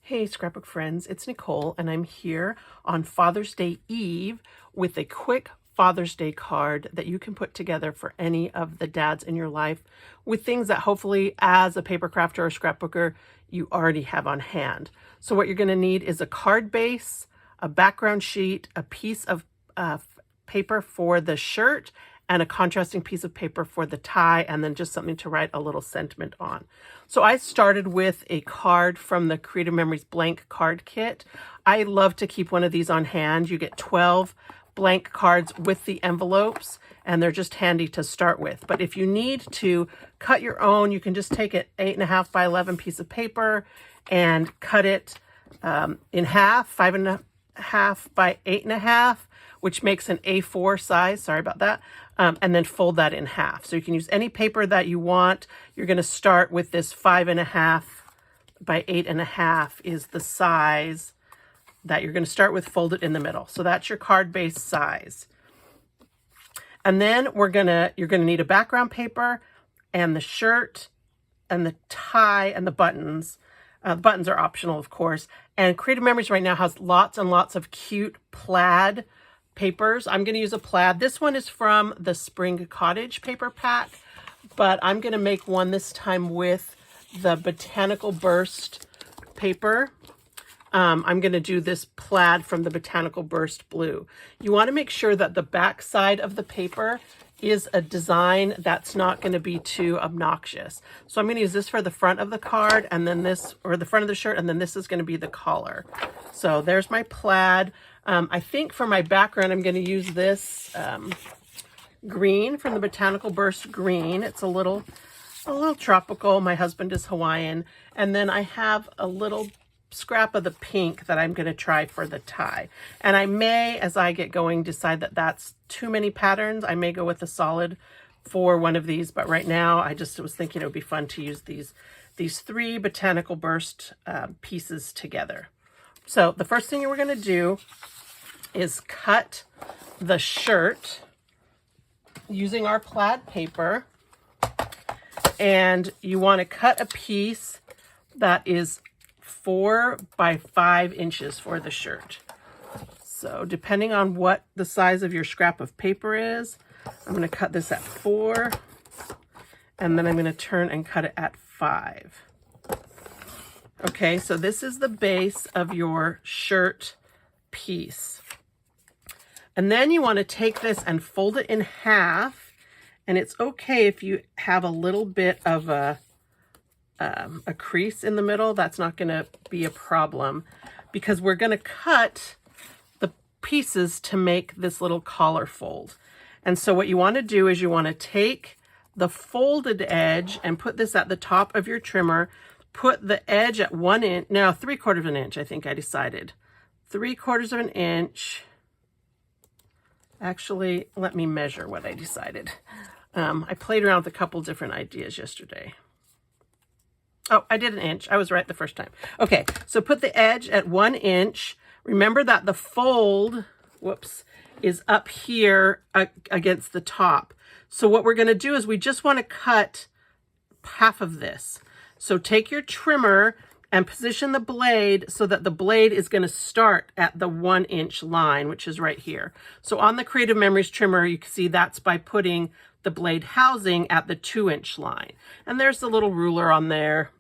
Hey scrapbook friends, it's Nicole and I'm here on Father's Day Eve with a quick Father's Day card that you can put together for any of the dads in your life with things that hopefully as a paper crafter or scrapbooker you already have on hand. So what you're going to need is a card base, a background sheet, a piece of paper for the shirt, and a contrasting piece of paper for the tie, and then just something to write a little sentiment on. So I started with a card from the Creative Memories blank card kit. I love to keep one of these on hand. You get 12 blank cards with the envelopes, and they're just handy to start with. But if you need to cut your own, you can just take an 8.5 by 11 piece of paper and cut it in half, 5.5 by 8.5, which makes an A4 size. Sorry about that. And then fold that in half. So you can use any paper that you want. You're going to start with this 5.5 by 8.5 is the size that you're going to start with, fold it in the middle. So that's your card base size. And then you're going to need a background paper and the shirt and the tie and the buttons. The buttons are optional, of course. And Creative Memories right now has lots and lots of cute plaid papers. I'm going to use a plaid. This one is from the Spring Cottage paper pack, but I'm going to make one this time with the Botanical Burst paper. I'm going to do this plaid from the Botanical Burst blue. You want to make sure that the back side of the paper is a design that's not going to be too obnoxious. So I'm going to use this for the front of the card, and then this, or the front of the shirt, and then this is going to be the collar. So there's my plaid. I think for my background, I'm going to use this green from the Botanical Burst green. It's a little tropical. My husband is Hawaiian. And then I have a little scrap of the pink that I'm going to try for the tie. And I may, as I get going, decide that that's too many patterns. I may go with a solid for one of these, but right now I just was thinking it would be fun to use these three Botanical Burst pieces together. So the first thing we're going to do is cut the shirt using our plaid paper. And you want to cut a piece that is 4 by 5 inches for the shirt. So depending on what the size of your scrap of paper is, I'm going to cut this at 4, and then I'm going to turn and cut it at 5. Okay, so this is the base of your shirt piece. And then you want to take this and fold it in half. And it's okay if you have a little bit of a crease in the middle. That's not going to be a problem because we're going to cut the pieces to make this little collar fold. And so what you want to do is you want to take the folded edge and put this at the top of your trimmer. Put the edge at 1 inch, no, 3/4 of an inch, I think I decided. 3/4 of an inch. Actually, let me measure what I decided. I played around with a couple different ideas yesterday. Oh, I did 1 inch. I was right the first time. Okay, so put the edge at 1 inch. Remember that the fold, is up here against the top. So what we're going to do is we just want to cut half of this. So take your trimmer and position the blade so that the blade is going to start at the 1 inch line, which is right here. So on the Creative Memories trimmer, you can see that's by putting the blade housing at the 2 inch line. And there's the little ruler on there.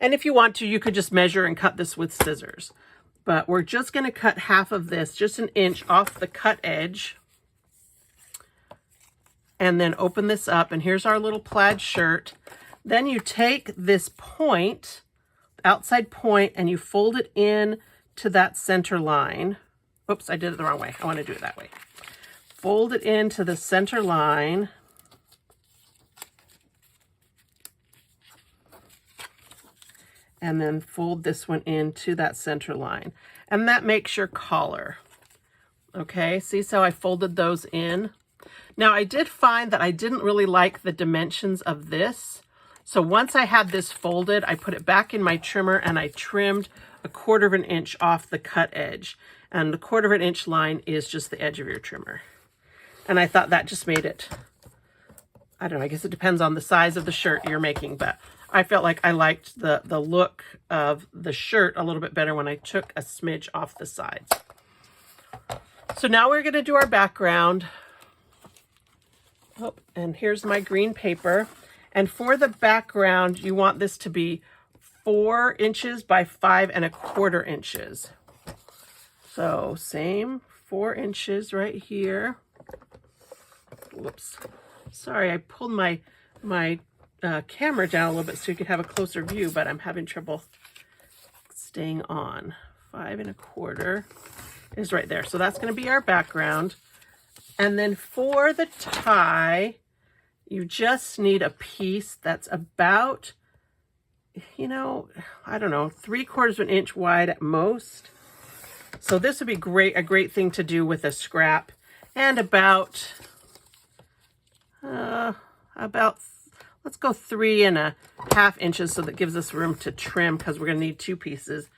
And if you want to, you could just measure and cut this with scissors. But we're just going to cut half of this, just 1 inch off the cut edge. And then open this up. And here's our little plaid shirt. Then you take this point, outside point, and you fold it in to that center line. Oops, I did it the wrong way. I want to do it that way. Fold it into the center line. And then fold this one into that center line. And that makes your collar. Okay, see how I folded those in? Now I did find that I didn't really like the dimensions of this. So once I had this folded, I put it back in my trimmer and I trimmed 1/4 of an inch off the cut edge. And the 1/4 of an inch line is just the edge of your trimmer. And I thought that just made it, I don't know, I guess it depends on the size of the shirt you're making, but I felt like I liked the look of the shirt a little bit better when I took a smidge off the sides. So now we're going to do our background. Oh, and here's my green paper. And for the background, you want this to be 4 inches by 5 1/4 inches. So same 4 inches right here. Whoops. Sorry, I pulled my camera down a little bit so you could have a closer view, but I'm having trouble staying on. 5 1/4 is right there. So that's going to be our background. And then for the tie, you just need a piece that's about, you know, I don't know, 3/4 inch wide at most. So this would be a great thing to do with a scrap, and about let's go 3 1/2 inches, so that gives us room to trim, because we're going to need 2 pieces.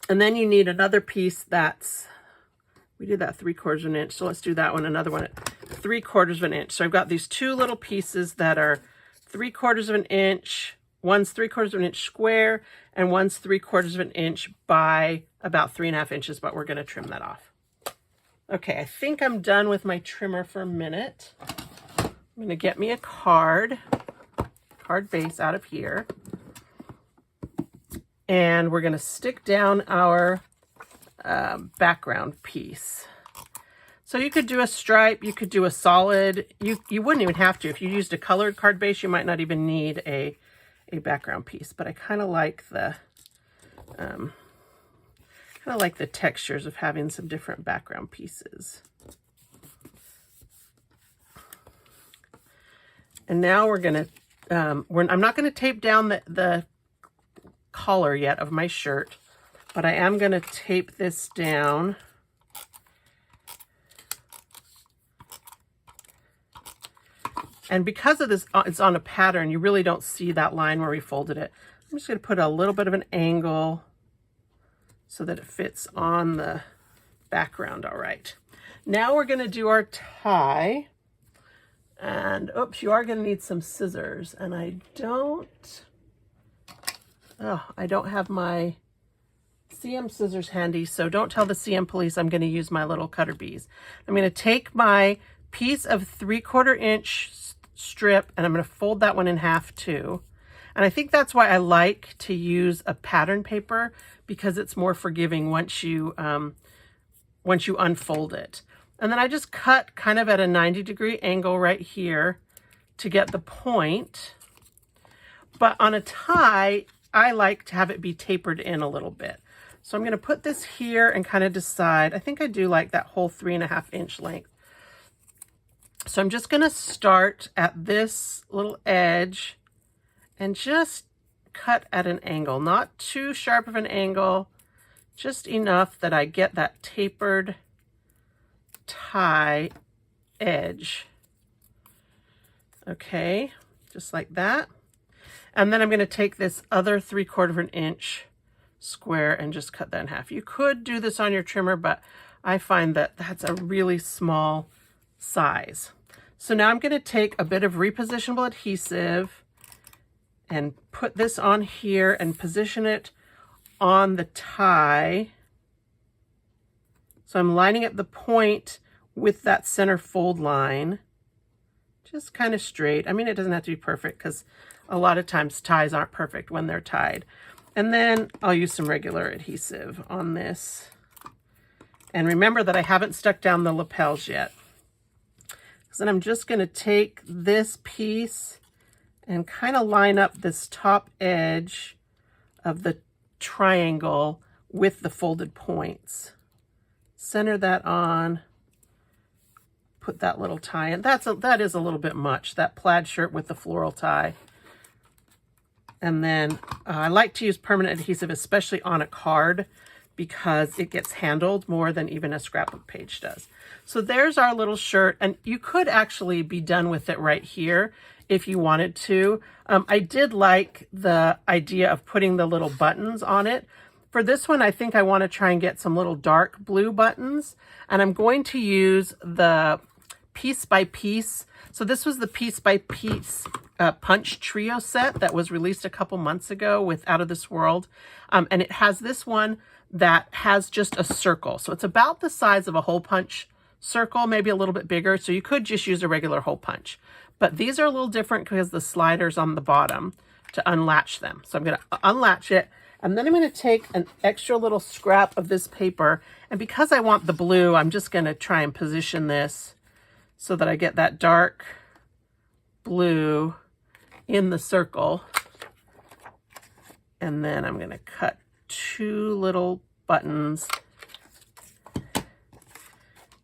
And then you need another piece that's, we did that 3/4 inch, so let's do that one, another one at 3/4 inch. So I've got these 2 little pieces that are 3/4 inch. One's 3/4 inch square, and one's 3/4 inch by about 3 1/2 inches, but we're going to trim that off. Okay, I think I'm done with my trimmer for a minute. I'm going to get me a card base out of here. And we're going to stick down our background piece. So you could do a stripe, you could do a solid. You wouldn't even have to. If you used a colored card base, you might not even need a background piece. But I kind of like the textures of having some different background pieces. And now we're going to, I'm not going to tape down the collar yet of my shirt, but I am going to tape this down. And because of this, it's on a pattern, you really don't see that line where we folded it. I'm just going to put a little bit of an angle so that it fits on the background all right. Now we're going to do our tie. And oops, you are going to need some scissors. And I don't have my CM scissors handy, so don't tell the CM police I'm going to use my little cutter bees. I'm going to take my piece of 3/4 inch strip, and I'm going to fold that one in half too. And I think that's why I like to use a pattern paper, because it's more forgiving once you unfold it. And then I just cut kind of at a 90-degree angle right here to get the point. But on a tie, I like to have it be tapered in a little bit. So I'm going to put this here and kind of decide. I think I do like that whole 3 1/2 inch length. So I'm just going to start at this little edge and just cut at an angle, not too sharp of an angle, just enough that I get that tapered tie edge. Okay, just like that. And then I'm going to take this other 3/4 inch square and just cut that in half. You could do this on your trimmer, but I find that that's a really small size. So now I'm going to take a bit of repositionable adhesive and put this on here and position it on the tie. So I'm lining up the point with that center fold line, just kind of straight. I mean, it doesn't have to be perfect, because a lot of times ties aren't perfect when they're tied. And then I'll use some regular adhesive on this. And remember that I haven't stuck down the lapels yet. So then I'm just going to take this piece and kind of line up this top edge of the triangle with the folded points. Center that on, put that little tie in. That is a little bit much, that plaid shirt with the floral tie. And then I like to use permanent adhesive, especially on a card, because it gets handled more than even a scrapbook page does. So there's our little shirt, and you could actually be done with it right here if you wanted to. I did like the idea of putting the little buttons on it. For this one, I think I want to try and get some little dark blue buttons, and I'm going to use the piece by piece. So this was the piece by piece punch trio set that was released a couple months ago with Out of This World. And it has this one that has just a circle. So it's about the size of a hole punch circle, maybe a little bit bigger. So you could just use a regular hole punch. But these are a little different because the slider's on the bottom to unlatch them. So I'm going to unlatch it. And then I'm going to take an extra little scrap of this paper. And because I want the blue, I'm just going to try and position this so that I get that dark blue in the circle. And then I'm going to cut 2 little buttons.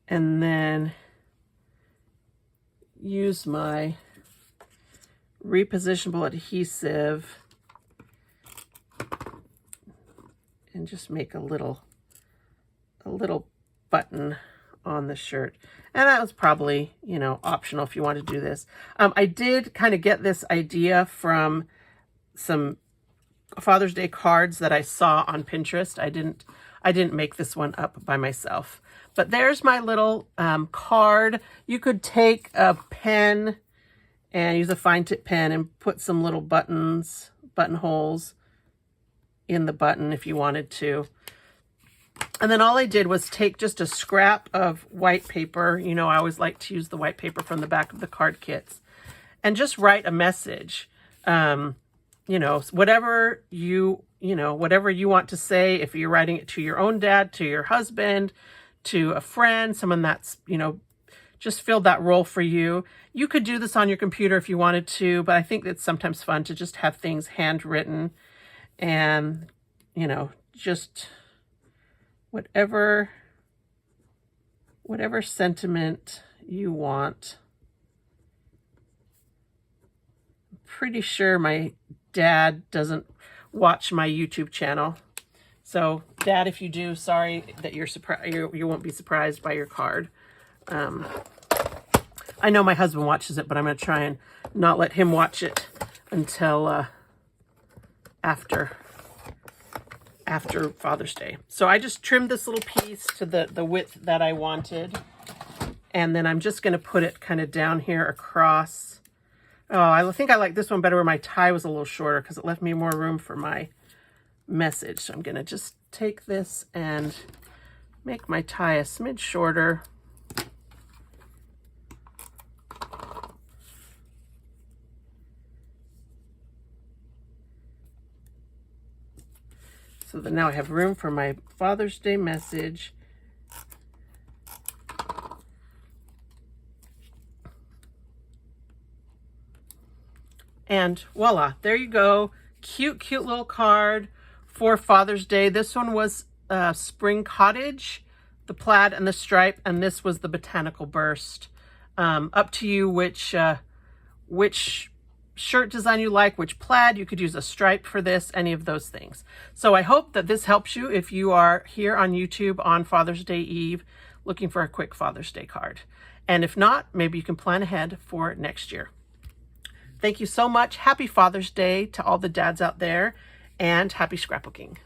And then use my repositionable adhesive and just make a little button on the shirt. And that was probably, you know, optional if you want to do this. I did kind of get this idea from some Father's Day cards that I saw on Pinterest. I didn't make this one up by myself. But there's my little card. You could take a pen and use a fine tip pen and put some little buttonholes in the button if you wanted to. And then all I did was take just a scrap of white paper. You know, I always like to use the white paper from the back of the card kits and just write a message. You know, whatever you want to say, if you're writing it to your own dad, to your husband, to a friend, someone that's, you know, just filled that role for you. You could do this on your computer if you wanted to, but I think it's sometimes fun to just have things handwritten and, you know, just whatever sentiment you want. I'm pretty sure my dad doesn't watch my YouTube channel. So, Dad, if you do, sorry that you're surprised. You won't be surprised by your card. I know my husband watches it, but I'm going to try and not let him watch it until after Father's Day. So I just trimmed this little piece to the width that I wanted, and then I'm just going to put it kind of down here across. Oh, I think I like this one better where my tie was a little shorter because it left me more room for my message. So I'm going to just take this and make my tie a smidge shorter. So that now I have room for my Father's Day message. And voila, there you go. Cute, cute little card for Father's Day. This one was Spring Cottage, the plaid and the stripe, and this was the Botanical Burst. Up to you which shirt design you like, which plaid. You could use a stripe for this, any of those things. So I hope that this helps you if you are here on YouTube on Father's Day Eve looking for a quick Father's Day card. And if not, maybe you can plan ahead for next year. Thank you so much. Happy Father's Day to all the dads out there, and happy scrapbooking.